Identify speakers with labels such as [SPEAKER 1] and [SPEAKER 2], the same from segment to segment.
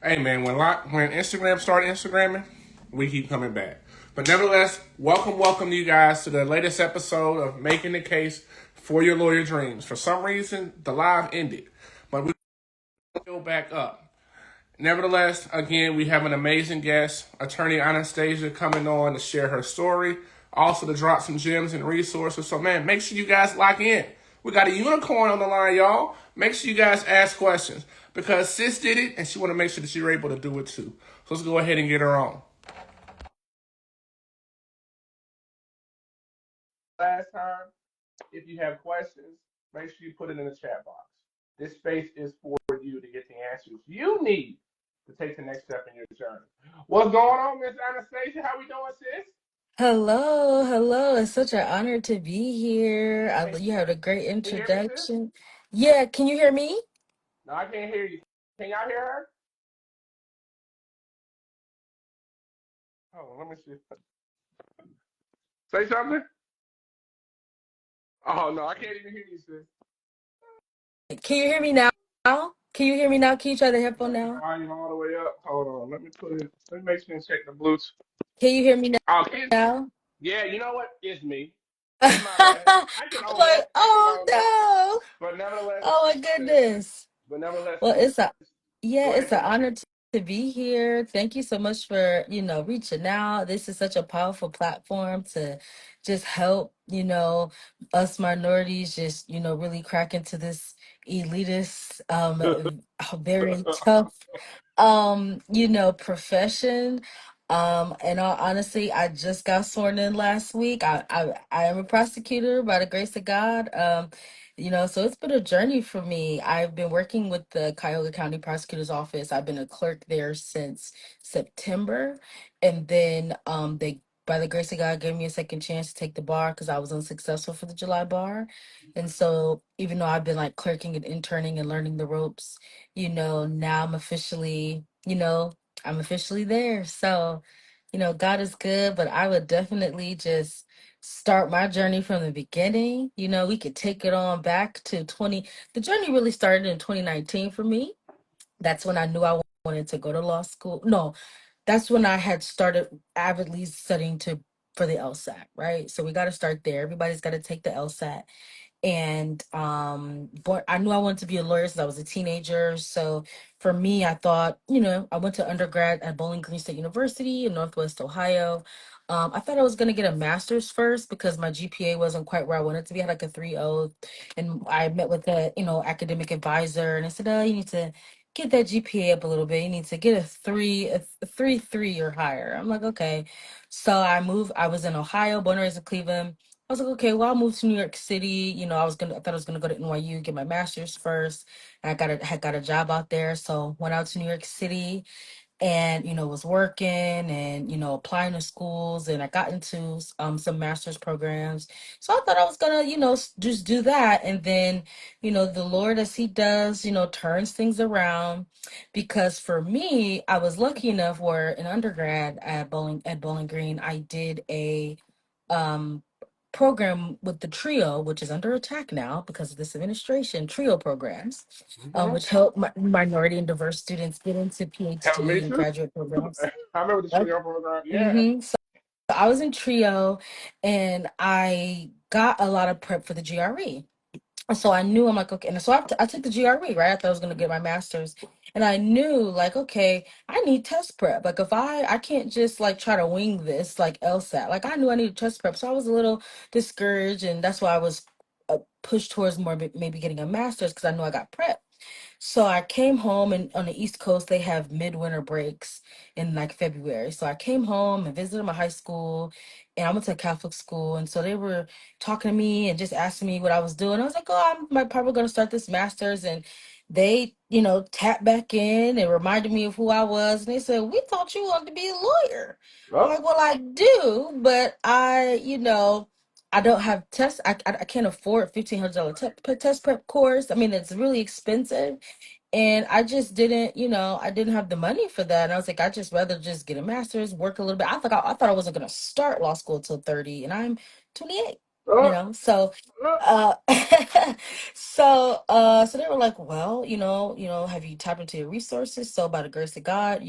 [SPEAKER 1] Hey man, when Instagram started Instagramming, we keep coming back. But nevertheless, welcome to you guys to the latest episode of Making the Case for Your Lawyer Dreams. For some reason, the live ended, but we go back up. Nevertheless, again, we have an amazing guest, attorney Anastasia, coming on to share her story, also to drop some gems and resources. So, man, make sure you guys lock in. We got a unicorn on the line, y'all. Make sure you guys ask questions because sis did it, and she want to make sure that you're able to do it too. So let's go ahead and get her on. Last time, if you have questions, make sure you put it in the chat box. This space is for you to get the answers you need to take the next step in your journey. What's going on, Miss Anastasia? How we doing, sis?
[SPEAKER 2] Hello, hello. It's such an honor to be here.
[SPEAKER 1] Hey,
[SPEAKER 2] You had a great
[SPEAKER 1] can you hear me, sis?
[SPEAKER 2] introduction. Yeah, can you hear me?
[SPEAKER 1] No, I can't hear you. Can y'all hear her? Oh, let me see. Say something. Oh no, I can't even hear you, sis.
[SPEAKER 2] Can you hear me now? Can you hear me now? Can you try the headphone
[SPEAKER 1] Turn the
[SPEAKER 2] now?
[SPEAKER 1] volume all the way up. Hold on. Let me put it. Let me make sure and check the Bluetooth.
[SPEAKER 2] Can you hear me
[SPEAKER 1] Oh,
[SPEAKER 2] now?
[SPEAKER 1] yeah. You know what? It's me. It's my bad.
[SPEAKER 2] I'm
[SPEAKER 1] I can own it.
[SPEAKER 2] like,
[SPEAKER 1] I can
[SPEAKER 2] oh
[SPEAKER 1] own it.
[SPEAKER 2] no.
[SPEAKER 1] But nevertheless,
[SPEAKER 2] Oh my
[SPEAKER 1] sis.
[SPEAKER 2] goodness.
[SPEAKER 1] But nevertheless,
[SPEAKER 2] Well,
[SPEAKER 1] sis.
[SPEAKER 2] yeah,
[SPEAKER 1] Go ahead,
[SPEAKER 2] it's an
[SPEAKER 1] sis.
[SPEAKER 2] honor to be here. Thank you so much for, reaching out. This is such a powerful platform to just help, us minorities just, really crack into this elitist, very tough profession. In all honesty, I just got sworn in last week. I am a prosecutor by the grace of God. So it's been a journey for me. I've been working with the Cuyahoga County Prosecutor's Office. I've been a clerk there since September. And then they, by the grace of God, gave me a second chance to take the bar because I was unsuccessful for the July bar. And so even though I've been like clerking and interning and learning the ropes, now I'm officially there. So, God is good, but I would definitely just start my journey from the beginning. We could take it on back to the journey really started in 2019 for me. That's when I knew I wanted to go to law school. No, that's when I had started avidly studying for the LSAT, right? So we got to start there. Everybody's got to take the LSAT. And but I knew I wanted to be a lawyer since I was a teenager. So for me, I thought, I went to undergrad at Bowling Green State University in Northwest Ohio. I thought I was going to get a master's first because my GPA wasn't quite where I wanted to be. I had like a 3.0, and I met with a academic advisor, and I said, "Oh, you need to get that GPA up a little bit. You need to get a 3.3 or higher." I'm like, okay. So I moved. I was in Ohio, born and raised in Cleveland. I was like, okay, well, I'll move to New York City. I thought I was gonna go to NYU, get my master's first. And had got a job out there. So went out to New York City and, was working and, applying to schools, and I got into some master's programs. So I thought I was gonna, just do that. And then, the Lord, as he does, turns things around, because for me, I was lucky enough where in undergrad at Bowling Green, I did a um program with the TRIO, which is under attack now because of this administration, TRIO programs,
[SPEAKER 1] Mm-hmm.
[SPEAKER 2] which help minority and diverse students get into
[SPEAKER 1] Hell, me
[SPEAKER 2] PhD and
[SPEAKER 1] too.
[SPEAKER 2] graduate programs.
[SPEAKER 1] I remember the
[SPEAKER 2] Yep.
[SPEAKER 1] trio program. Yeah.
[SPEAKER 2] So I was in TRIO, and I got a lot of prep for the GRE. So I knew, I'm like, okay. And so I took the GRE, right? I thought I was going to get my master's. And I knew, like, okay, I need test prep. Like, if I can't just like try to wing this like LSAT. Like, I knew I needed test prep. So I was a little discouraged. And that's why I was pushed towards more maybe getting a master's, because I knew I got prep. So I came home, and on the East Coast, they have midwinter breaks in like February. So I came home and visited my high school, and I went to a Catholic school. And so they were talking to me and just asking me what I was doing. I was like, oh, probably going to start this master's. And they, tapped back in and reminded me of who I was. And they said, we thought you wanted to be a lawyer. I'm
[SPEAKER 1] Oh.
[SPEAKER 2] like, well, I do, but I don't have tests. I can't afford $1,500 test prep course. I mean, it's really expensive. And I just didn't, I didn't have the money for that. And I was like, I just rather just get a master's, work a little bit. I thought I wasn't gonna start law school till 30, and I'm 28. you
[SPEAKER 1] Oh,
[SPEAKER 2] know. So
[SPEAKER 1] oh.
[SPEAKER 2] uh so they were like, well, have you tapped into your resources? So by the grace of God,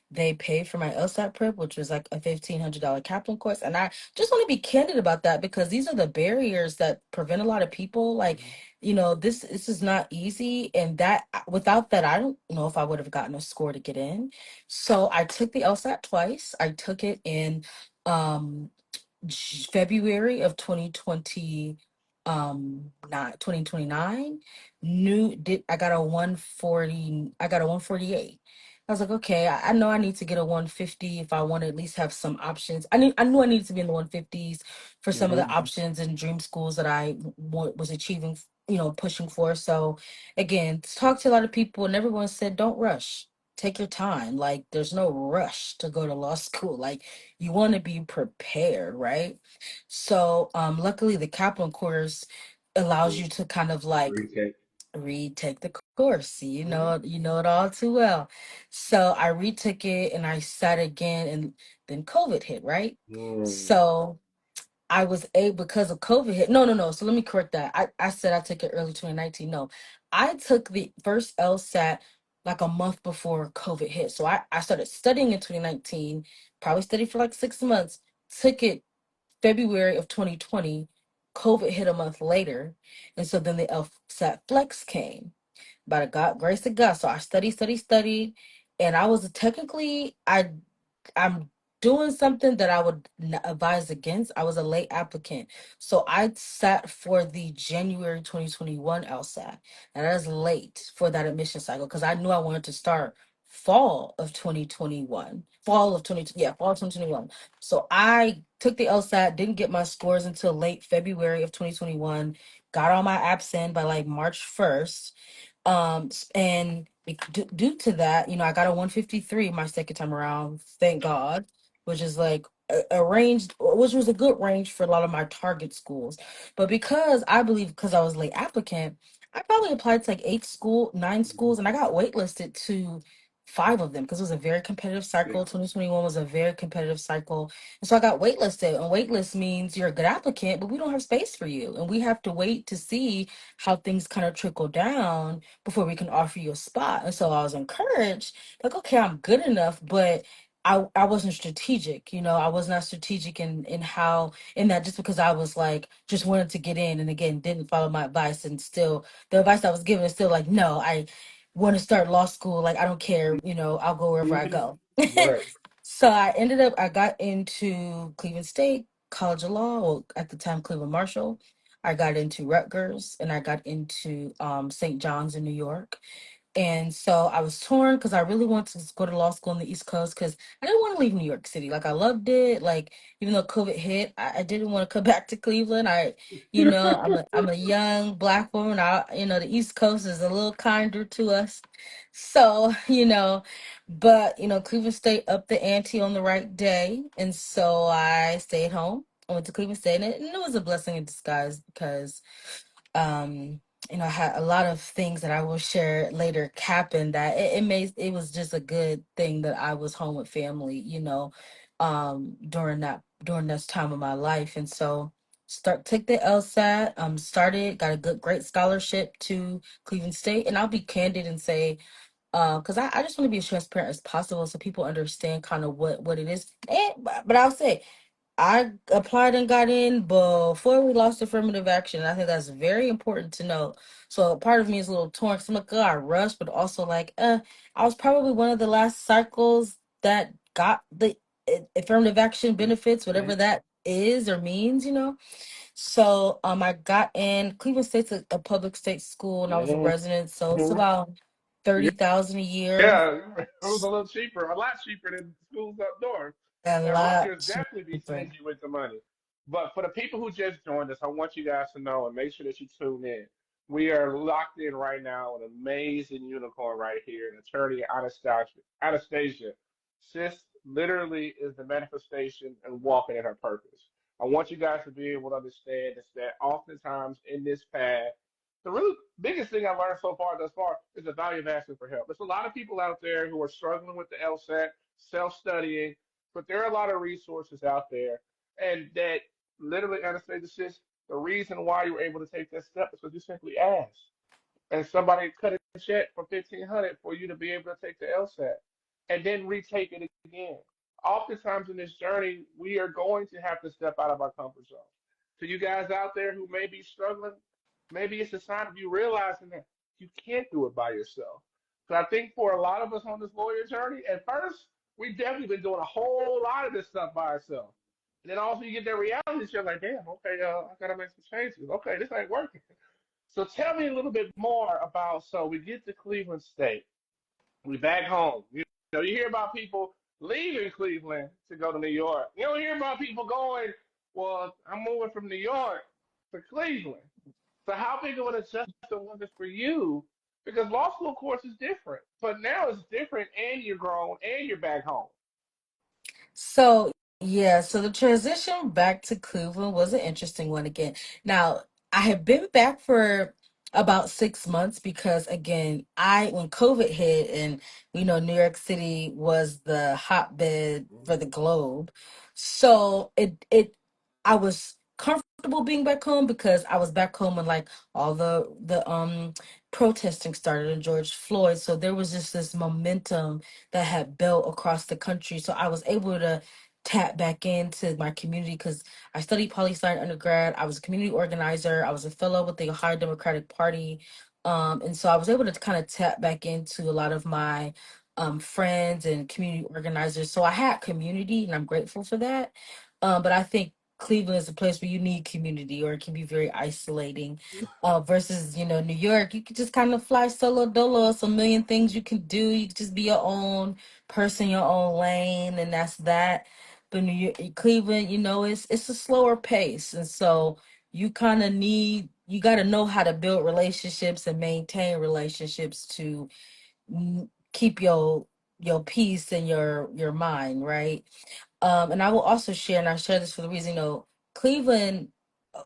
[SPEAKER 2] they paid for my LSAT prep, which was like a $1,500 captain course. And I just want to be candid about that, because these are the barriers that prevent a lot of people. Like, this is not easy, and that without that, I don't know if I would have gotten a score to get in. So I took the LSAT twice. I took it in um February of 2020, not 2029. New did I got a 140, I got a 148. I was like, okay, I know I need to get a 150 if I want to at least have some options. I knew I needed to be in the 150s for some of the options and dream schools that I was achieving, pushing for. So again, talked to a lot of people, and everyone said, don't rush. Take your time. Like, there's no rush to go to law school. Like, you want to be prepared, right? So luckily the Kaplan course allows you to kind of like
[SPEAKER 1] Retake.
[SPEAKER 2] retake the course.
[SPEAKER 1] Mhm.
[SPEAKER 2] You know it all too well. So I retook it and I sat again, and then COVID hit, right?
[SPEAKER 1] Mm.
[SPEAKER 2] So I was able, because of COVID hit. No, no, no. So let me correct that. I said I took it early 2019. No, I took the first LSAT like a month before COVID hit. So I started studying in 2019, probably studied for like 6 months, took it February of 2020. COVID hit a month later. And so then the LSAT Flex came by the God, grace of God. So I studied, and I was technically, I'm doing something that I would advise against. I was a late applicant. So I sat for the January 2021 LSAT. And that is late for that admission cycle, because I knew I wanted to start fall of 2021. Fall of 2021. So I took the LSAT, didn't get my scores until late February of 2021, got all my apps in by like March 1st. And due to that, I got a 153 my second time around, thank God, which is like a range, which was a good range for a lot of my target schools. But because I was late applicant, I probably applied to like 9 schools, and I got waitlisted to 5 of them, because it was a very competitive
[SPEAKER 1] Yeah.
[SPEAKER 2] cycle. 2021 was a very competitive cycle. And so I got waitlisted. And waitlist means you're a good applicant, but we don't have space for you. And we have to wait to see how things kind of trickle down before we can offer you a spot. And so I was encouraged, like, okay, I'm good enough, but I wasn't strategic. I was not strategic in how, in that, just because I was like, just wanted to get in, and again, didn't follow my advice, and still the advice I was given is still like, no, I want to start law school. Like, I don't care, I'll go wherever I
[SPEAKER 1] Mhm.
[SPEAKER 2] go.
[SPEAKER 1] Right.
[SPEAKER 2] So I got into Cleveland State College of Law, well, at the time, Cleveland Marshall. I got into Rutgers, and I got into St. John's in New York. And so I was torn, because I really wanted to go to law school on the East Coast, because I didn't want to leave New York City. Like, I loved it. Like, even though COVID hit, I didn't want to come back to Cleveland. I'm a young Black woman. The East Coast is a little kinder to us. So, but Cleveland State upped the ante on the right day. And so I stayed home. I went to Cleveland State, and it was a blessing in disguise, because um I had a lot of things that I will share later happen, that it was just a good thing that I was home with family, during this time of my life. And so took the LSAT, started, got a great scholarship to Cleveland State. And I'll be candid and say, because I just want to be as transparent as possible, so people understand kind of what it is. But I'll say I applied and got in before we lost affirmative action. I think that's very important to know. So part of me is a little torn, because I'm like, oh, I rushed, but also like, I was probably one of the last cycles that got the affirmative action benefits, whatever
[SPEAKER 1] Mhm.
[SPEAKER 2] that is or means. So I got in. Cleveland State's a public state school, and I was a
[SPEAKER 1] Mhm.
[SPEAKER 2] resident, so it's
[SPEAKER 1] Mhm.
[SPEAKER 2] about 30,000 a year.
[SPEAKER 1] Yeah, it was a little cheaper, a lot cheaper than schools up north.
[SPEAKER 2] A
[SPEAKER 1] And
[SPEAKER 2] lot
[SPEAKER 1] Rutgers definitely be
[SPEAKER 2] cheaper.
[SPEAKER 1] stingy with the money. But for the people who just joined us, I want you guys to know and make sure that you tune in. We are locked in right now with an amazing unicorn right here, an attorney, Anastasia. Anastasia. Sis literally is the manifestation and walking in her purpose. I want you guys to be able to understand is that oftentimes in this path, the really biggest thing I learned so far thus far is the value of asking for help. There's a lot of people out there who are struggling with the LSAT, self-studying, but there are a lot of resources out there, and that literally, Anastasia, The reason why you were able to take that step is because you simply asked, and somebody cut a check for 1,500 for you to be able to take the LSAT, and then retake it again. Oftentimes in this journey, we are going to have to step out of our comfort zone. To you guys out there who may be struggling, maybe it's a sign of you realizing that you can't do it by yourself. So I think for a lot of us on this lawyer journey, at first, we've definitely been doing a whole lot of this stuff by ourselves. And then also you get that reality check like, damn, okay, I gotta make some changes. Okay, this ain't working. So tell me a little bit more about. So we get to Cleveland State, we back home. You hear about people leaving Cleveland to go to New York. You don't hear about people going, well, I'm moving from New York to Cleveland. So how big of an adjustment was it for you? Because law school course is different, but now it's different, and you're grown, and you're back home.
[SPEAKER 2] So, yeah, so the transition back to Cleveland was an interesting one again. Now, I had been back for about 6 months because again, when COVID hit and New York City was the hotbed for the globe. So I was comfortable being back home because I was back home when like all the protesting started in George Floyd. So there was just this momentum that had built across the country. So I was able to tap back into my community because I studied poli sci in undergrad. I was a community organizer. I was a fellow with the Ohio Democratic Party. And so I was able to kind of tap back into a lot of my friends and community organizers. So I had community and I'm grateful for that. But I think Cleveland is a place where you need community or it can be very isolating versus New York. You could just kind of fly solo dolo. It's a million things you can do. You can just be your own person, your own lane, and that's that. But Cleveland, it's a slower pace, and so you got to know how to build relationships and maintain relationships to keep your peace and your mind right. And I will also share, and I share this for the reason, Cleveland,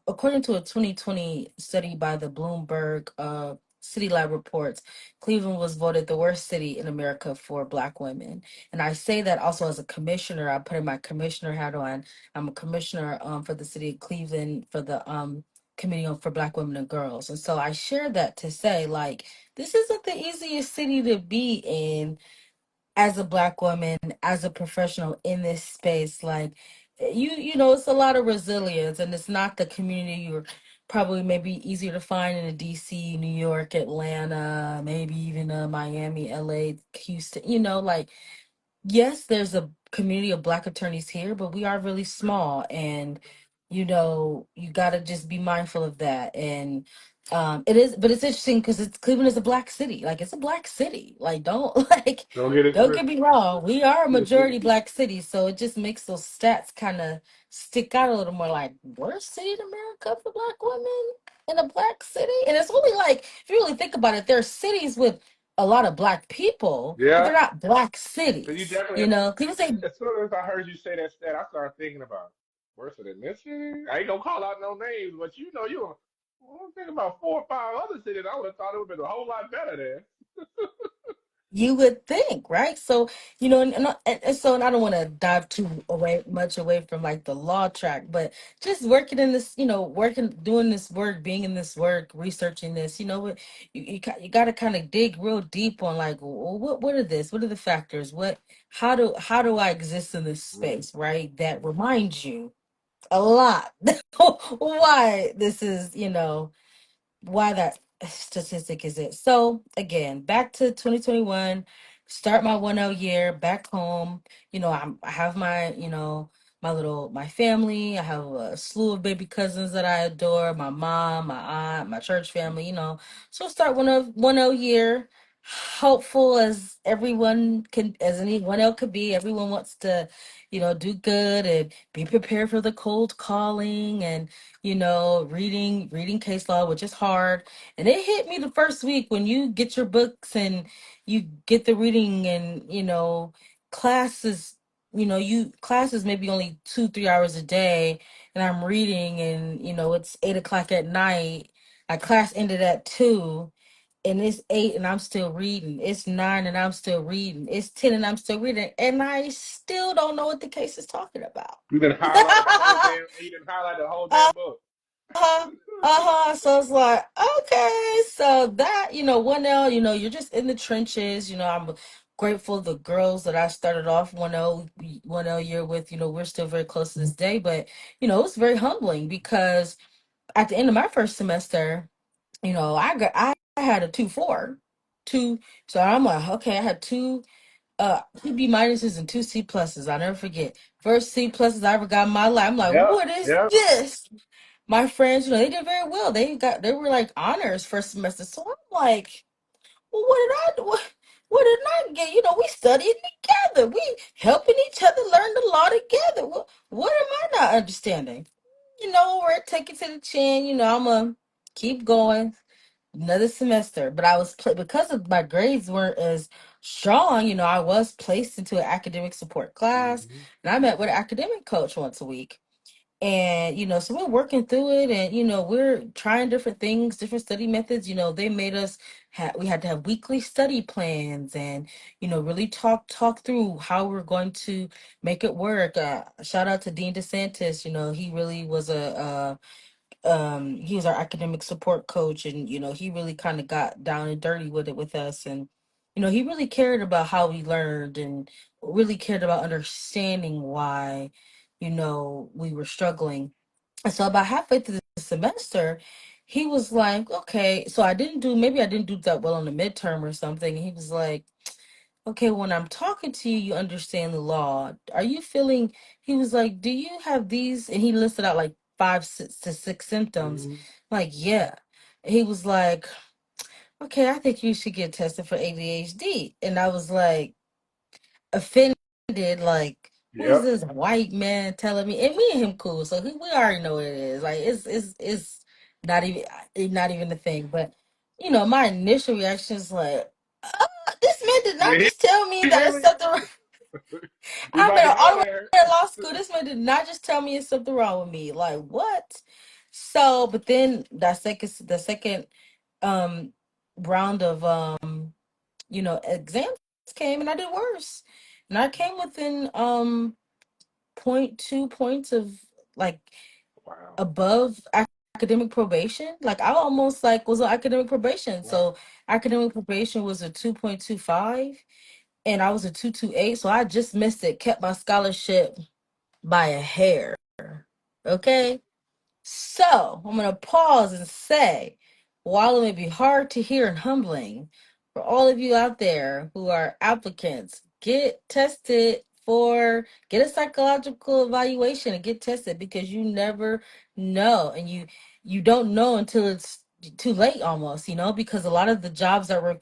[SPEAKER 2] according to a 2020 study by the Bloomberg City Lab reports, Cleveland was voted the worst city in America for Black women. And I say that also as a commissioner. I put in my commissioner hat on. I'm a commissioner for the city of Cleveland for the Committee for Black Women and Girls. And so I share that to say, like, this isn't the easiest city to be in as a Black woman, as a professional in this space. Like, it's a lot of resilience, and it's not the community you're probably maybe easier to find in a DC, New York, Atlanta, maybe even Miami, LA, Houston. Like, yes, there's a community of Black attorneys here, but we are really small, and you got to just be mindful of that. And but it's interesting because Cleveland is a Black city. Like, it's a Black city. Like, don't
[SPEAKER 1] Don't get it
[SPEAKER 2] don't get
[SPEAKER 1] twisted.
[SPEAKER 2] me wrong, we are a majority Black city, so it just makes those stats kind of stick out a little more. Like, worst city in America for Black women in a Black city. And it's really, like, if you really think about it, there are cities with a lot of Black people, but
[SPEAKER 1] Yeah.
[SPEAKER 2] they're not Black
[SPEAKER 1] So you
[SPEAKER 2] cities.
[SPEAKER 1] definitely.
[SPEAKER 2] People say,
[SPEAKER 1] As soon as I heard you say that stat, I started thinking about worse than this city. I ain't gonna call out no names, but you. Well, think about 4 or 5 other cities. I would have thought it would have been a whole lot better there.
[SPEAKER 2] you would think, right? So, and I don't want to dive too much away from like the law track, but just working in this, doing this work, being in this work, researching this, you got to kind of dig real deep on like, what are this? What are the factors? How do I exist in this
[SPEAKER 1] Mm.
[SPEAKER 2] space, right? That reminds you a lot why this is, why that statistic is it. So again, back to 2021, start my 1L year back home. I have my, my family. I have a slew of baby cousins that I adore, my mom, my aunt, my church family, So start 1L year. Hopeful as everyone can, as any 1L could be. Everyone wants to, do good and be prepared for the cold calling and reading case law, which is hard. And it hit me the first week when you get your books and you get the reading and, classes, classes maybe only 2-3 hours a day. And I'm reading and, it's 8 o'clock at night. My class ended at 2 and it's 8 and I'm still reading. It's 9 and I'm still reading. It's 10 and I'm still reading. And I still don't know what the case is talking about.
[SPEAKER 1] You done highlighted the whole damn. You done highlighted the whole damn book.
[SPEAKER 2] So it's like, okay, so that, 1L, you're just in the trenches. I'm grateful the girls that I started off 1L year with, we're still very close to this day. But, it was very humbling because at the end of my first semester, I had a 2.4, two. So I'm like, okay, I had two B minuses and two C pluses. I'll never forget. First C pluses I ever got in my life. I'm like,
[SPEAKER 1] Yep,
[SPEAKER 2] what is
[SPEAKER 1] yep.
[SPEAKER 2] this? My friends, they did very well. They were like honors first semester. So I'm like, well, what did I do? What did I get? We studied together. We helping each other learn the law together. What am I not understanding? We're taking to the chin. I'm gonna keep going another semester. But I was because of my grades weren't as strong. I was placed into an academic support class,
[SPEAKER 1] Mm-hmm.
[SPEAKER 2] and I met with an academic coach once a week. And so we're working through it, and we're trying different things, different study methods. They made us we had to have weekly study plans, and really talk through how we're going to make it work. Shout out to Dean DeSantis. He really was he was our academic support coach, and he really kind of got down and dirty with it with us. And he really cared about how we learned, and really cared about understanding why we were struggling. And so about halfway through the semester, he was like, okay, so maybe I didn't do that well on the midterm or something. And he was like, okay, when I'm talking to you, you understand the law. Are you feeling, he was like, do you have these? And he listed out like 5 to 6 symptoms.
[SPEAKER 1] Mm-hmm.
[SPEAKER 2] Like, yeah. He was like, okay, I think you should get tested for ADHD. And I was like, offended, like, who is
[SPEAKER 1] Yep.
[SPEAKER 2] this white man telling me? And me and him cool, so we already know what it is. Like, it's not even a thing. But my initial reaction is like, this man did not
[SPEAKER 1] Yeah,
[SPEAKER 2] just tell me
[SPEAKER 1] he
[SPEAKER 2] that it's
[SPEAKER 1] really.
[SPEAKER 2] something wrong.
[SPEAKER 1] We
[SPEAKER 2] I've
[SPEAKER 1] about
[SPEAKER 2] been
[SPEAKER 1] to
[SPEAKER 2] all
[SPEAKER 1] go
[SPEAKER 2] the way
[SPEAKER 1] there.
[SPEAKER 2] to law school. This man did not just tell me it's something wrong with me. Like, what? So, but then the second um round of exams came, and I did worse. And I came within point 2 points of, like,
[SPEAKER 1] Wow.
[SPEAKER 2] above academic probation. Like, I almost like was on academic probation.
[SPEAKER 1] Wow.
[SPEAKER 2] So academic probation was a 2.25, and I was a 2.28. So I just missed it, kept my scholarship by a hair. Okay. So I'm going to pause and say, while it may be hard to hear and humbling, for all of you out there who are applicants, get tested get a psychological evaluation and get tested, because you never know. And you don't know until it's too late almost, because a lot of the jobs that are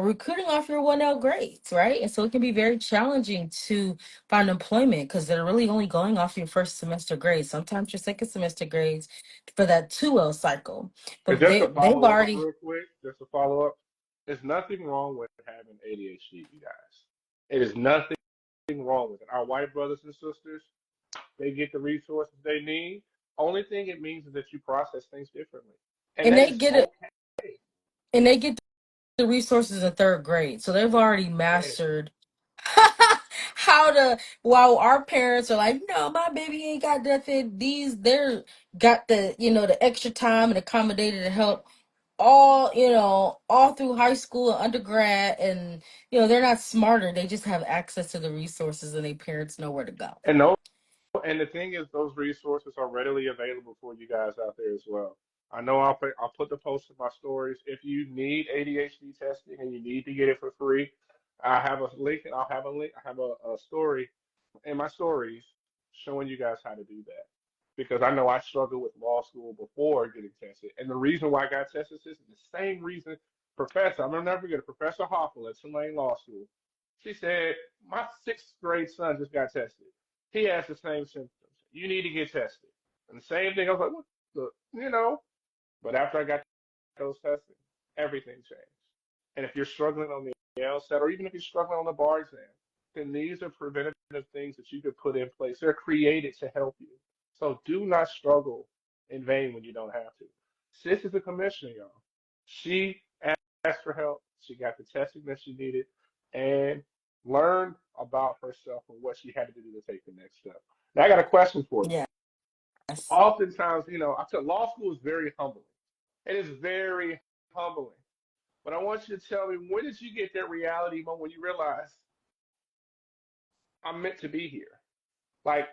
[SPEAKER 2] recruiting off your 1L grades, right? And so it can be very challenging to find employment because they're really only going off your first semester grades, sometimes your second semester grades for that 2L cycle.
[SPEAKER 1] And
[SPEAKER 2] But
[SPEAKER 1] just to
[SPEAKER 2] they've
[SPEAKER 1] follow up
[SPEAKER 2] already,
[SPEAKER 1] real quick, just to follow up, there's nothing wrong with having ADHD, you guys. It is nothing wrong with it. Our white brothers and sisters, they get the resources they need. Only thing it means is that you process things differently. And
[SPEAKER 2] and
[SPEAKER 1] that
[SPEAKER 2] they
[SPEAKER 1] is
[SPEAKER 2] get it,
[SPEAKER 1] okay.
[SPEAKER 2] and they get the resources in third grade. So they've already
[SPEAKER 1] Yes.
[SPEAKER 2] mastered how to, while our parents are like, no, my baby ain't got nothing. They're got the extra time and accommodated to help all through high school and undergrad. And they're not smarter, they just have access to the resources, and their parents know where to go.
[SPEAKER 1] And no, and the thing is, those resources are readily available for you guys out there as well. I know I'll put the post in my stories. If you need ADHD testing and you need to get it for free, I have a link, and I'll have a link. I have a story in my stories showing you guys how to do that. Because I know I struggled with law school before getting tested. And the reason why I got tested is the same reason Professor, I'm gonna never forget it, Professor Hoffel at Tulane Law School. She said, my sixth grade son just got tested. He has the same symptoms. You need to get tested. And the same thing, I was like, what but after I got those testing, everything changed. And if you're struggling on the LSAT, or even if you're struggling on the bar exam, then these are preventative things that you could put in place. They're created to help you. So do not struggle in vain when you don't have to. Sis is a commissioner, y'all. She asked for help. She got the testing that she needed and learned about herself and what she had to do to take the next step. Now, I got a question for you.
[SPEAKER 2] Yeah.
[SPEAKER 1] oftentimes, I feel law school is very humbling. It is very humbling. But I want you to tell me, when did you get that reality moment when you realize I'm meant to be here? Like,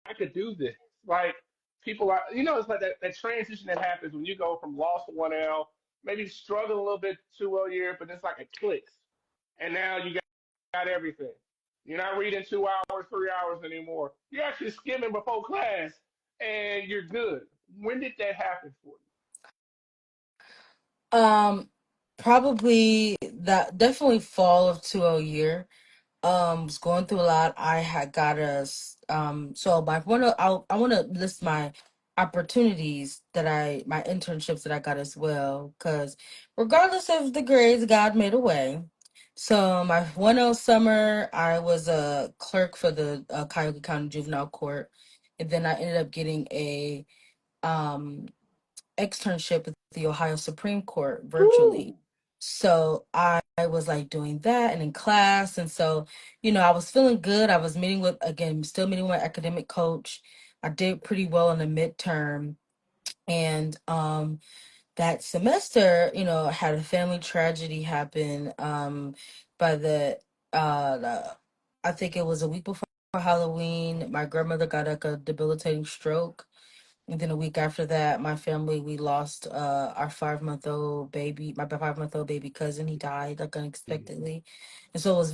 [SPEAKER 1] I could do this. Like, people are, it's like that transition that happens when you go from loss to 1L, maybe struggle a little bit 2L year, but it's like it clicks. And now you got everything. You're not reading 2 hours, 3 hours anymore. You're actually skimming before class and you're good. When did that happen for
[SPEAKER 2] Um, Probably that definitely fall of 20 year. Was going through a lot. I had got so I wanna list my opportunities my internships that I got as well, because regardless of the grades, God made a way. So my 1L summer, I was a clerk for the Cuyahoga County Juvenile Court, and then I ended up getting a um externship with the Ohio Supreme Court virtually.
[SPEAKER 1] you?
[SPEAKER 2] So I was like doing that and in class. And so, I was feeling good. I was still meeting with my academic coach. I did pretty well in the midterm. And that semester, had a family tragedy happen by I think it was a week before Halloween. My grandmother got like a debilitating stroke, and then a week after that, my family, we lost our 5-month-old baby, my 5-month-old baby cousin. He died like unexpectedly. And so it was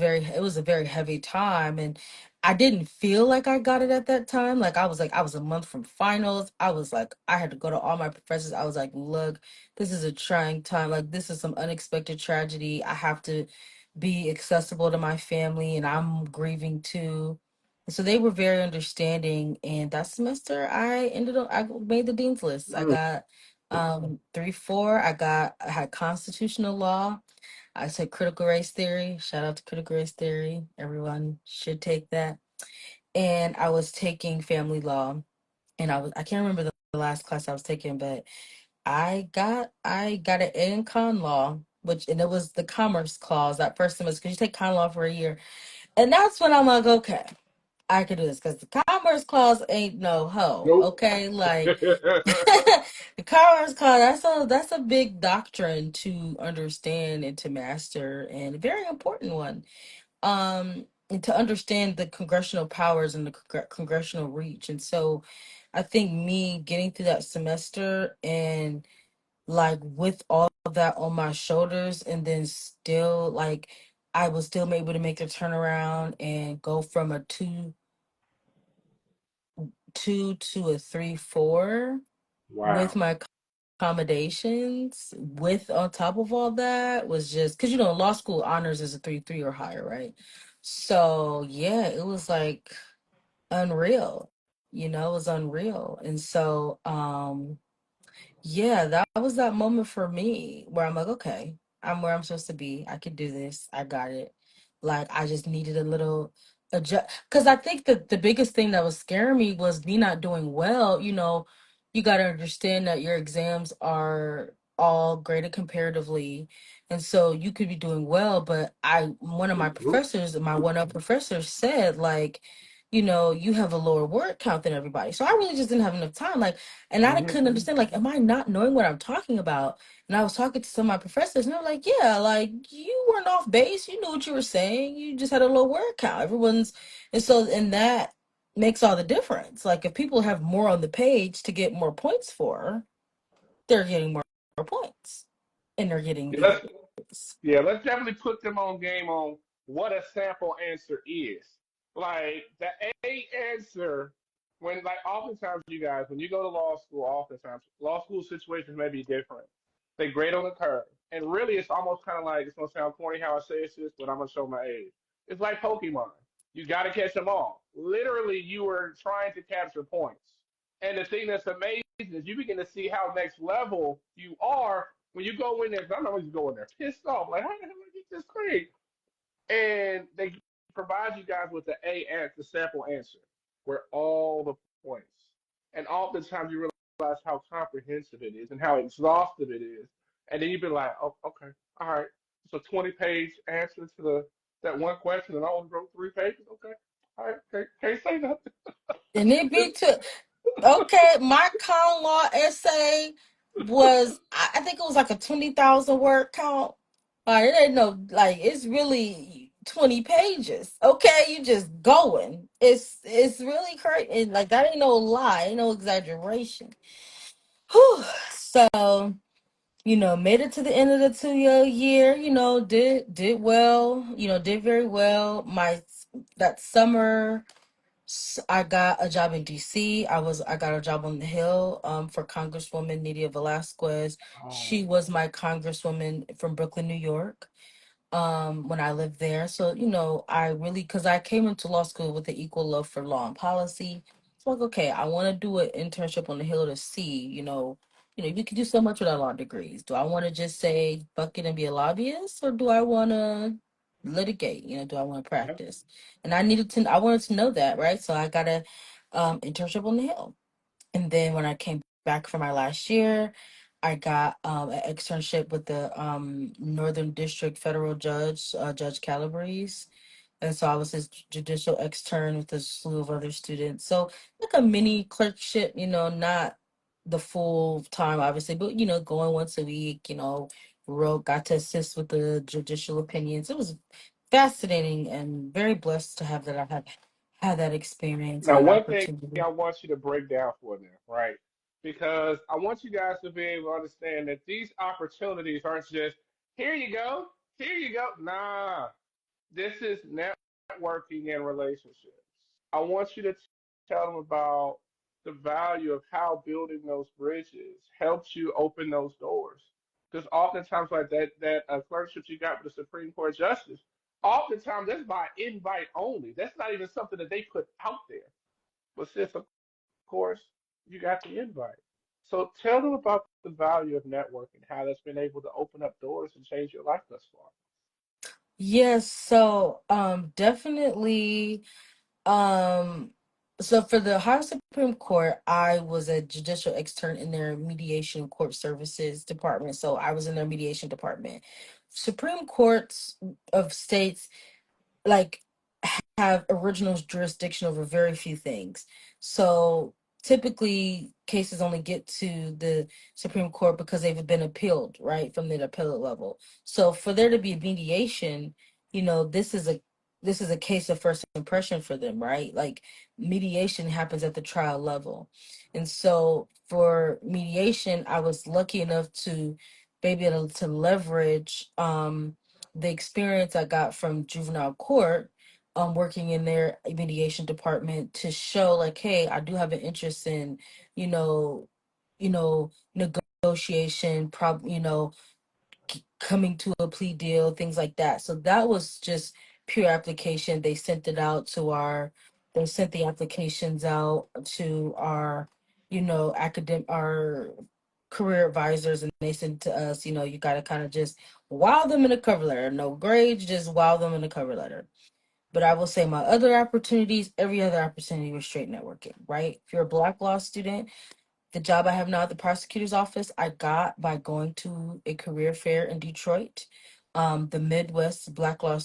[SPEAKER 2] a very heavy time. And I didn't feel like I got it at that time. I was a month from finals. I was like, I had to go to all my professors. I was like, look, this is a trying time. Like, this is some unexpected tragedy. I have to be accessible to my family, and I'm grieving too. So they were very understanding, and that semester I made the dean's list. I
[SPEAKER 1] Mm.
[SPEAKER 2] got 3-4. I had constitutional law. I took critical race theory. Shout out to critical race theory. Everyone should take that. And I was taking family law, and I can't remember the last class I was taking, but I got an A in con law, and it was the commerce clause that first semester, because you take con law for a year. And that's when I'm like, okay, I could do this, because the Commerce Clause ain't no hoe.
[SPEAKER 1] Nope.
[SPEAKER 2] Okay, like the Commerce Clause, that's a big doctrine to understand and to master, and a very important one. And to understand the congressional powers and the congressional reach. And so, I think me getting through that semester, and like with all of that on my shoulders, and then still like I was still able to make the turnaround and go from a 2 to a 3-4 with
[SPEAKER 1] Wow.
[SPEAKER 2] my accommodations, with on top of all that, was just because law school honors is a 3-3 or higher, right? So yeah, it was like unreal. It was unreal. And so yeah, that was that moment for me where I'm like, okay, I'm where I'm supposed to be. I can do this. I got it. Like, I just needed a little adjust, because I think that the biggest thing that was scaring me was me not doing well. You got to understand that your exams are all graded comparatively, and so you could be doing well, but one of my one of professors said, like, you have a lower word count than everybody. So I really just didn't have enough time. Like, and I
[SPEAKER 1] Hmm.
[SPEAKER 2] couldn't understand, like, am I not knowing what I'm talking about? And I was talking to some of my professors, and they were like, yeah, like, you weren't off base. You knew what you were saying. You just had a low word count. And that makes all the difference. Like, if people have more on the page to get more points for, they're getting more points, and they're getting
[SPEAKER 1] Yeah,
[SPEAKER 2] the A's.
[SPEAKER 1] let's definitely put them on game on what a sample answer is. Like the A answer, like oftentimes you guys, when you go to law school, oftentimes law school situations may be different. They grade on the curve. And really it's almost kind of like, it's gonna sound corny how I say this, but I'm gonna show my age. It's like Pokemon. You gotta catch them all. Literally, you are trying to capture points. And the thing that's amazing is you begin to see how next level you are when you go in there. 'Cause I know you go in there pissed off, like, how the hell did I get this grade? And they provide you guys with the the sample answer, where all the points. And oftentimes you realize how comprehensive it is and how exhaustive it is. And then you've been like, oh, okay, all right. So 20-page answer to that one question, and I only wrote 3 pages. Okay, all right, can't say nothing.
[SPEAKER 2] And it be too. Okay, my con law essay was, I think it was like a 20,000 word count. It ain't no, like, it's really 20 pages. Okay, you just going. It's really crazy. And like, that ain't no lie, ain't no exaggeration. Whew. So, made it to the end of the 2 year, did well, did very well. That summer, I got a job in DC. I got a job on the Hill for Congresswoman Nydia Velasquez.
[SPEAKER 1] Oh,
[SPEAKER 2] She was my congresswoman from Brooklyn, New York, when I lived there. So, I really, because I came into law school with an equal love for law and policy. So like, okay, I want to do an internship on the Hill to see, you can do so much with our law degrees. Do I want to just say fuck it and be a lobbyist, or do I want to litigate? Do I want to
[SPEAKER 1] yep.
[SPEAKER 2] practice? And I wanted to know that, right? So I got a internship on the Hill. And then when I came back for my last year, I got an externship with the Northern District Federal Judge, Judge Calabrese. And so I was his judicial extern with a slew of other students. So like a mini clerkship, not the full time, obviously, but going once a week, got to assist with the judicial opinions. It was fascinating and very blessed to have that. I have had that experience and
[SPEAKER 1] Now,
[SPEAKER 2] that
[SPEAKER 1] one thing
[SPEAKER 2] opportunity.
[SPEAKER 1] I want you to break down for them, right? Because I want you guys to be able to understand that these opportunities aren't just here you go, here you go. Nah, this is networking and relationships. I want you to tell them about the value of how building those bridges helps you open those doors. Because oftentimes, like that clerkship you got with the Supreme Court justice, oftentimes that's by invite only. That's not even something that they put out there. But since, of course, you got the invite. So tell them about the value of networking, how that's been able to open up doors and change your life thus far.
[SPEAKER 2] Yes, so definitely. Um, so for the Ohio Supreme Court, I was a judicial extern in their mediation court services department. So I was in their mediation department. Supreme Courts of states, like, have original jurisdiction over very few things. So typically cases only get to the Supreme Court because they've been appealed, right, from the appellate level. So for there to be a mediation, this is a case of first impression for them, right? Like, mediation happens at the trial level. And so for mediation, I was lucky enough to be able to leverage the experience I got from juvenile court, working in their mediation department, to show like, hey, I do have an interest in, you know, negotiation, coming to a plea deal, things like that. So that was just pure application. They sent the applications out to our, our career advisors, and they sent to us, you got to kind of just wow them in a cover letter. No grades, just wow them in a cover letter. But I will say my other opportunities, every other opportunity was straight networking, right? If you're a Black law student, the job I have now at the prosecutor's office, I got by going to a career fair in Detroit. The Midwest Black Law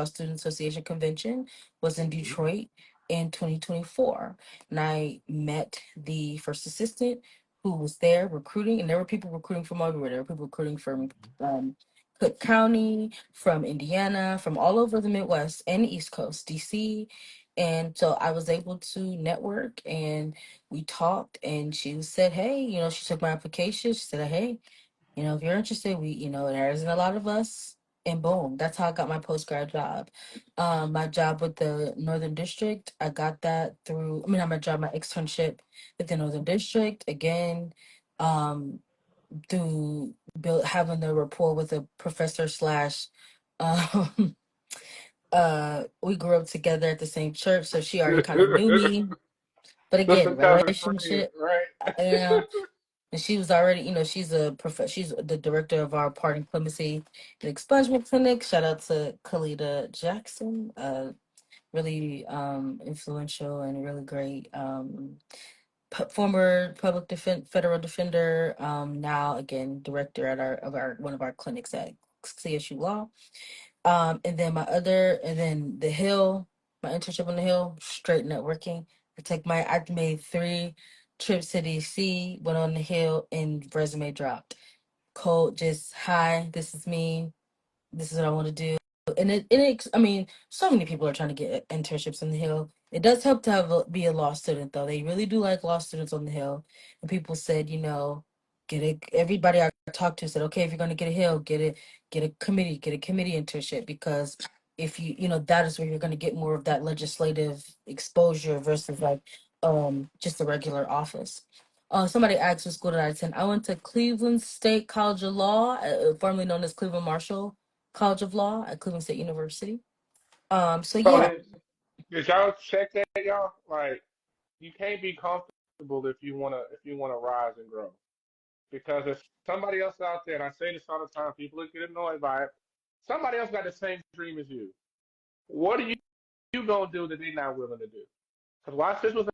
[SPEAKER 2] Student Association convention was in
[SPEAKER 1] Mm-hmm.
[SPEAKER 2] Detroit in 2024. And I met the first assistant who was there recruiting, and there were people recruiting from everywhere. There were people recruiting from um, Cook County, from Indiana, from all over the Midwest and the East Coast, DC. And so I was able to network, and we talked, and she said, hey, she took my application. She said, hey, if you're interested, there isn't a lot of us. And boom, that's how I got my post-grad job. My job with the Northern District, I got that through, I mean, not my job, my externship with the Northern District, again, um, through having the rapport with a professor slash, um, we grew up together at the same church, so she already kind of knew me. But
[SPEAKER 1] Sister,
[SPEAKER 2] again,
[SPEAKER 1] cousin, friend,
[SPEAKER 2] relationship,
[SPEAKER 1] right?
[SPEAKER 2] and she was already, she's the director of our pardon clemency and expungement clinic. Shout out to Kalita Jackson, really influential and really great, former federal defender, now again director at our one of our clinics at CSU Law. And then the Hill, my internship on the Hill, straight networking. I made 3 trips to DC, went on the Hill, and resume dropped. Cold, just hi, this is me. This is what I want to do. And I mean, so many people are trying to get internships on the Hill. It does help to be a law student, though. They really do like law students on the Hill. And people said, get it. Everybody I talked to said, okay, if you're going to get a Hill, get a committee internship, because if that is where you're going to get more of that legislative exposure versus like just a regular office. Somebody asked what school did I attend. I went to Cleveland State College of Law, formerly known as Cleveland Marshall College of Law at Cleveland State University. So
[SPEAKER 1] So
[SPEAKER 2] yeah.
[SPEAKER 1] did y'all check that, y'all? Like, you can't be comfortable if you wanna rise and grow. Because there's somebody else out there, and I say this all the time, people get annoyed by it. Somebody else got the same dream as you. What are you gonna do that they're not willing to do? Because while sis was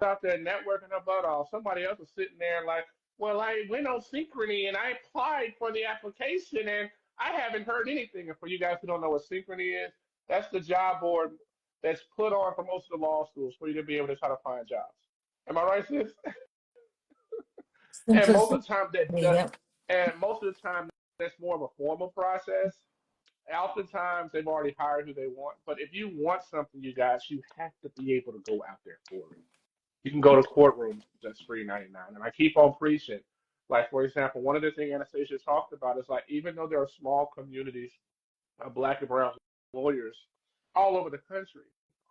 [SPEAKER 1] out there networking her butt off, somebody else was sitting there like, well, I went on Synchrony and I applied for the application and I haven't heard anything. And for you guys who don't know what Synchrony is, that's the job board that's put on for most of the law schools for you to be able to try to find jobs. Am I right, sis? And most
[SPEAKER 2] Simplicity.
[SPEAKER 1] of the time
[SPEAKER 2] Yep.
[SPEAKER 1] and most of the time that's more of a formal process. Oftentimes they've already hired who they want. But if you want something, you guys, you have to be able to go out there for it. You can go to courtrooms that's free 99. And I keep on preaching. Like, for example, one of the things Anastasia talked about is like, even though there are small communities of black and brown lawyers all over the country,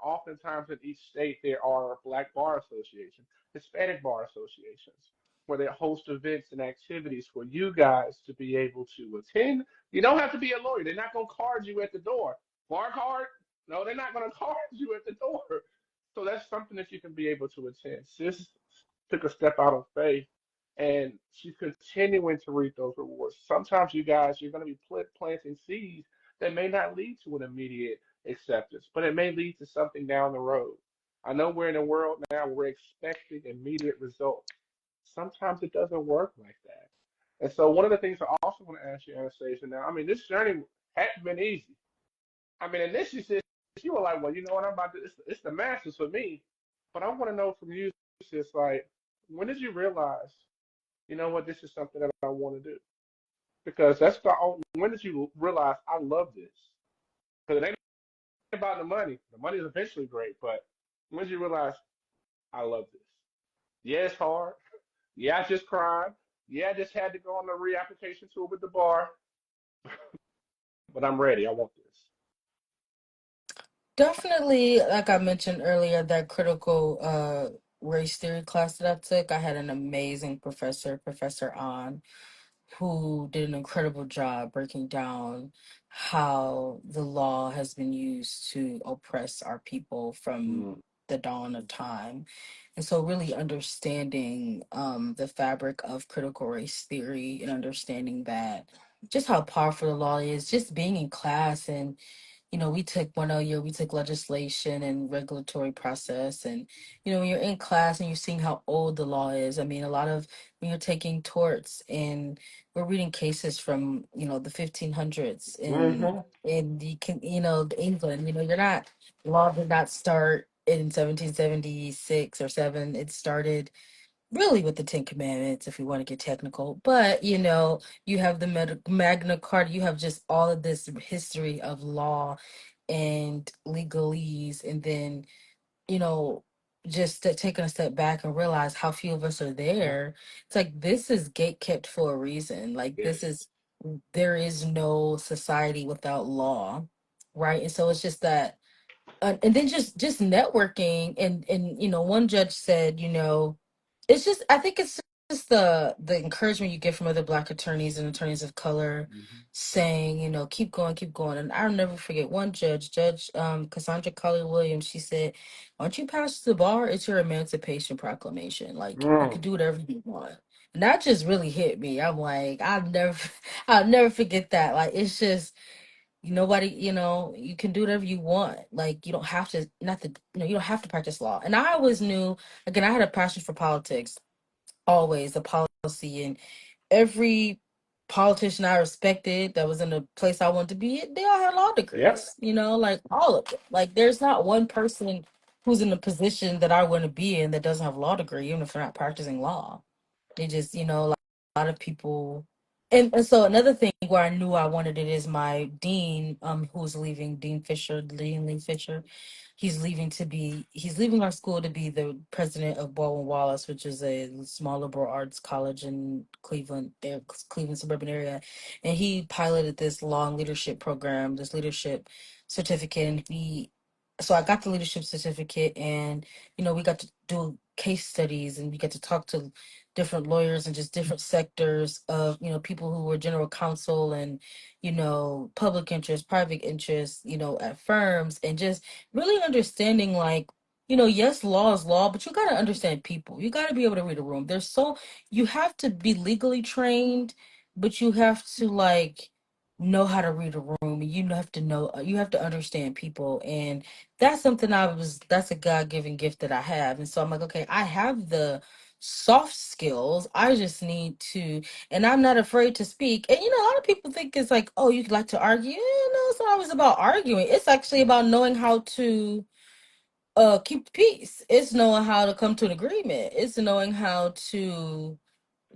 [SPEAKER 1] oftentimes in each state there are black bar associations, Hispanic bar associations, where they host events and activities for you guys to be able to attend. You don't have to be a lawyer. They're not going to card you at the door. Bar card? No, they're not going to card you at the door. So that's something that you can be able to attend. Sis took a step out of faith and she's continuing to reap those rewards. Sometimes you guys, you're going to be planting seeds that may not lead to an immediate acceptance, but it may lead to something down the road. I know we're in a world now where we're expecting immediate results. Sometimes it doesn't work like that. And so one of the things I also want to ask you, Anastasia, now, I mean, this journey hasn't been easy. I mean, initially, sis, you were like, well, you know what, I'm about to, it's the masters for me. But I want to know from you, sis, like, when did you realize, you know what, this is something that I want to do? Because that's the only, when did you realize I love this? Because it ain't about the money. The money is eventually great, but when did you realize I love this? Yeah, it's hard. Yeah, I just cried. Yeah, I just had to go on the reapplication tour with the bar, but I'm ready. I want this.
[SPEAKER 2] Definitely, like I mentioned earlier, that critical race theory class that I took, I had an amazing professor, Professor On, who did an incredible job breaking down how the law has been used to oppress our people from
[SPEAKER 1] Mm,
[SPEAKER 2] the dawn of time. And so really understanding the fabric of critical race theory and understanding that just how powerful the law is, just being in class. And we took 1 year, we took legislation and regulatory process. And, when you're in class and you're seeing how old the law is, I mean, a lot of when you're taking torts and we're reading cases from, the 1500s
[SPEAKER 1] hmm
[SPEAKER 2] in England, you're not, law did not start in 1776 or 7. It started really with the Ten Commandments, if we want to get technical. But you have the Magna Carta, you have just all of this history of law and legalese, and then you know taking a step back and realize how few of us are there. It's like this is gate kept for a reason. Like
[SPEAKER 1] Yes.
[SPEAKER 2] there is no society without law, right? And so it's just that, and then just networking. And one judge said, it's just, I think it's just the encouragement you get from other black attorneys and attorneys of color
[SPEAKER 1] Hmm.
[SPEAKER 2] saying, keep going. And I'll never forget one judge Cassandra Collier Williams. She said, once you pass the bar, it's your emancipation proclamation. Like you
[SPEAKER 1] Mm.
[SPEAKER 2] can do whatever you want. And that just really hit me. I'm like, I'll never forget that. Like it's just, nobody, you can do whatever you want. Like you don't have to, not the, you don't have to practice law. And I always knew, again, I had a passion for politics, always the policy. And every politician I respected that was in the place I wanted to be, they all had law
[SPEAKER 1] Yep.
[SPEAKER 2] degrees, like all of them. Like there's not one person who's in a position that I want to be in that doesn't have a law degree, even if they're not practicing law. They just, a lot of people. And so another thing where I knew I wanted it is my dean, who's leaving, Dean Fisher, Dean Lee Fisher. He's leaving our school to be the president of Baldwin Wallace, which is a small liberal arts college in Cleveland, Cleveland suburban area. And he piloted this long leadership program, this leadership certificate. So I got the leadership certificate, and we got to do case studies, and we got to talk to different lawyers and just different sectors of people who were general counsel and public interest, private interest, at firms, and just really understanding, like, yes, law is law, but you got to understand people. You got to be able to read a room. You have to be legally trained, but you have to, like, know how to read a room. You have to understand people. And that's a God-given gift that I have. And so I'm like, okay, I have the soft skills. I just need to, and I'm not afraid to speak. And a lot of people think it's like, oh, you like to argue. No, it's not always about arguing. It's actually about knowing how to keep the peace. It's knowing how to come to an agreement. It's knowing how to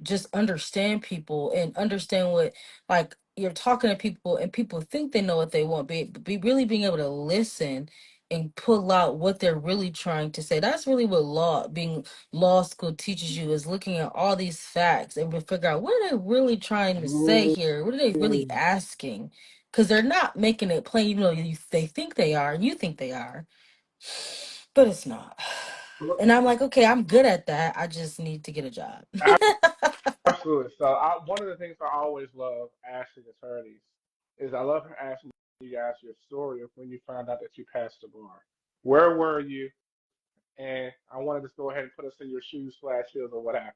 [SPEAKER 2] just understand people and understand what, like, you're talking to people and people think they know what they want, be really being able to listen and pull out what they're really trying to say. That's really what being law school teaches you, is looking at all these facts and we figure out, what are they really trying to say here, what are they really
[SPEAKER 1] Mm.
[SPEAKER 2] asking, because they're not making it plain, even though they think they are, you think they are, but it's not. And I'm like, okay, I'm good at that, I just need to get a job.
[SPEAKER 1] Absolutely. So one of the things I always love asking attorneys is I love asking you guys your story of when you found out that you passed the bar. Where were you? And I want to just go ahead and put us in your shoes, slash heels, or what happened.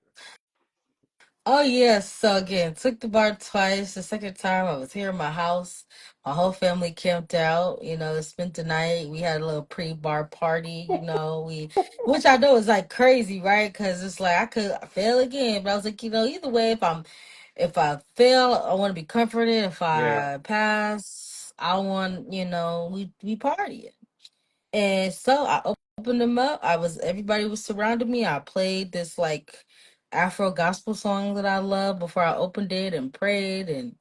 [SPEAKER 2] Oh yes. So again, took the bar twice. The second time I was here in my house. My whole family camped out, spent the night. We had a little pre-bar party, which I know is like crazy, right? Because it's like I could fail again, but I was like, either way, if I fail, I want to be comforted. If
[SPEAKER 1] Yeah.
[SPEAKER 2] I pass, I want, we party. And so I opened them up. Everybody was surrounding me. I played this, like, Afro gospel song that I love before I opened it and prayed, and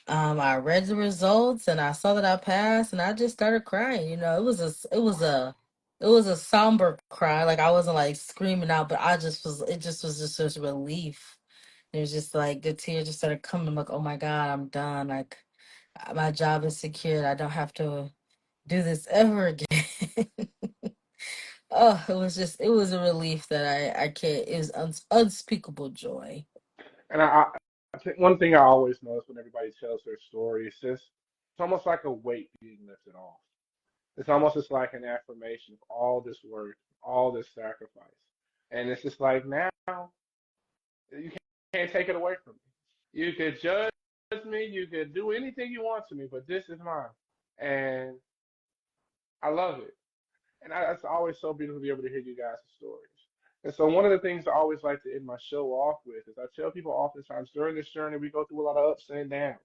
[SPEAKER 2] I read the results and I saw that I passed, and I just started crying. It was a somber cry. Like, I wasn't like screaming out, but it just was just such a relief. It was just like the tears just started coming. I'm like, oh my God, I'm done. Like, my job is secured. I don't have to do this ever again. Oh, it was a relief that I can't, it was unspeakable joy.
[SPEAKER 1] And I think one thing I always notice when everybody tells their story is just it's almost like a weight being lifted off. It's almost just like an affirmation of all this work, all this sacrifice. And it's just like now you can't take it away from me. You could judge me, you could do anything you want to me, but this is mine. And I love it. And it's always so beautiful to be able to hear you guys' stories. And so one of the things I always like to end my show off with is I tell people oftentimes during this journey we go through a lot of ups and downs.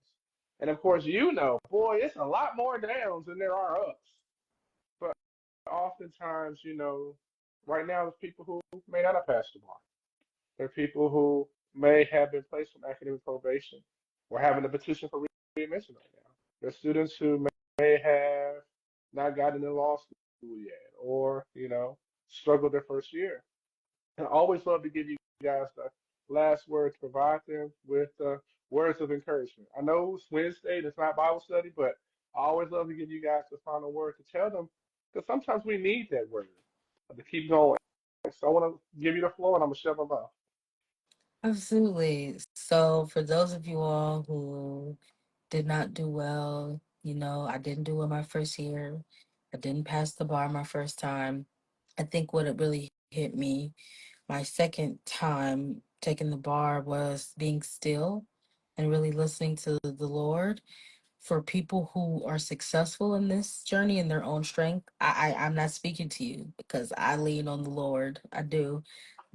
[SPEAKER 1] And of course, boy, it's a lot more downs than there are ups. But oftentimes, right now there's people who may not have passed the bar. There are people who may have been placed on academic probation or having a petition for readmission right now. There's students who may have not gotten into law school yet or, struggled their first year. And I always love to give you guys the last word to provide them with words of encouragement. I know it's Wednesday, and it's not Bible study, but I always love to give you guys the final word to tell them because sometimes we need that word to keep going. So I want to give you the floor, and I'm going to shut my mouth.
[SPEAKER 2] Absolutely. So for those of you all who did not do well, I didn't do well my first year. I didn't pass the bar my first time. I think what it really hit me my second time taking the bar was being still and really listening to the Lord. For people who are successful in this journey in their own strength, I'm not speaking to you because I lean on the Lord. I do.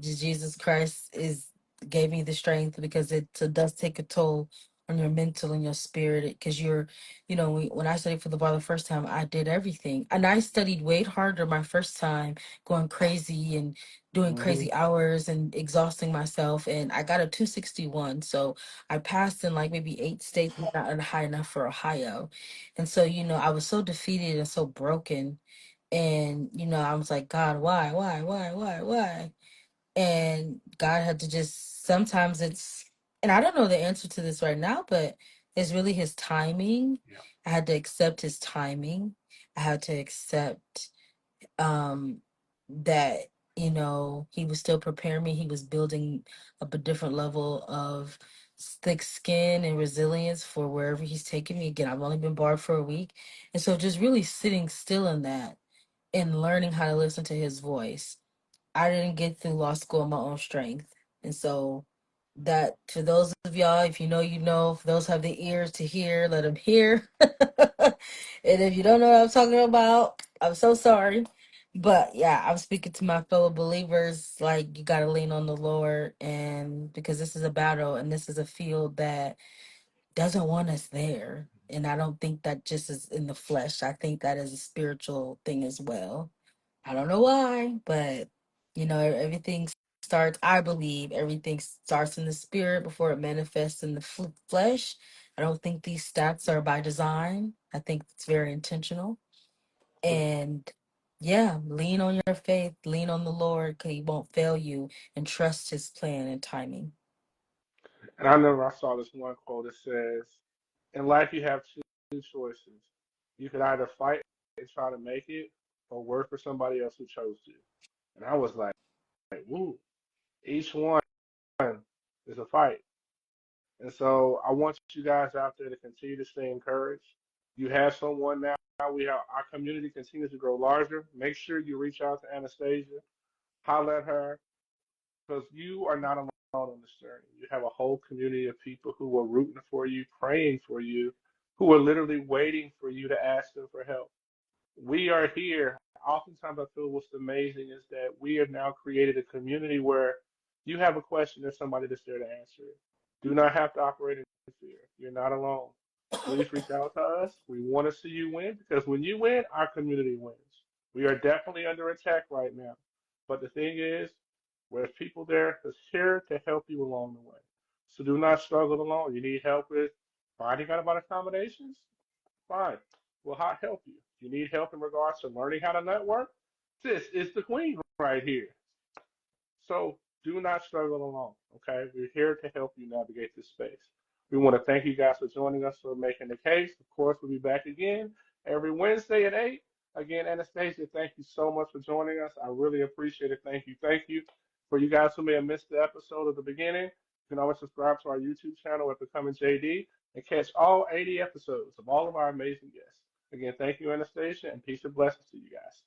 [SPEAKER 2] Jesus Christ is gave me the strength because it does take a toll on your mental and your spirit, because you're, when I studied for the bar the first time, I did everything, and I studied way harder my first time, going crazy and doing
[SPEAKER 1] Mm-hmm.
[SPEAKER 2] crazy hours and exhausting myself, and I got a 261. So I passed in like maybe 8 states, but not high enough for Ohio. And so, I was so defeated and so broken. And, I was like, God, why? And God had to just, sometimes and I don't know the answer to this right now, but it's really his timing.
[SPEAKER 1] Yeah.
[SPEAKER 2] I had to accept his timing. I had to accept um that, he was still preparing me. He was building up a different level of thick skin and resilience for wherever he's taking me. Again, I've only been barred for a week. And so just really sitting still in that and learning how to listen to his voice. I didn't get through law school on my own strength. And so that, for those of y'all, if you know, for those who have the ears to hear, let them hear. And if you don't know what I'm talking about, I'm so sorry. But yeah, I'm speaking to my fellow believers, like, you got to lean on the Lord, and because this is a battle and this is a field that doesn't want us there. And I don't think that just is in the flesh. I think that is a spiritual thing as well. I don't know why, but everything starts, I believe everything starts in the spirit before it manifests in the flesh. I don't think these stats are by design. I think it's very intentional. And yeah, lean on your faith, lean on the Lord, because he won't fail you, and trust his plan and timing.
[SPEAKER 1] And I remember I saw this one quote that says, in life you have two choices. You can either fight and try to make it or work for somebody else who chose to. And I was like, woo, each one is a fight. And so I want you guys out there to continue to stay encouraged. You have someone now. We have our community continues to grow larger. Make sure you reach out to Anastasia, holler at her, because you are not alone on this journey. You have a whole community of people who are rooting for you, praying for you, who are literally waiting for you to ask them for help. We are here. Oftentimes, I feel what's amazing is that we have now created a community where you have a question, there's somebody that's there to answer it. Do not have to operate in fear. You're not alone. Please reach out to us. We want to see you win because when you win, our community wins. We are definitely under attack right now. But the thing is, there's people there that's here to help you along the way. So do not struggle alone. You need help with finding out about accommodations? Fine. We'll help you. You need help in regards to learning how to network? This is the queen right here. So do not struggle alone, okay? We're here to help you navigate this space. We want to thank you guys for joining us for Making the Case. Of course, we'll be back again every Wednesday at 8. Again, Anastasia, thank you so much for joining us. I really appreciate it. Thank you. Thank you. For you guys who may have missed the episode at the beginning, you can always subscribe to our YouTube channel at BecomingJD and catch all 80 episodes of all of our amazing guests. Again, thank you, Anastasia, and peace and blessings to you guys.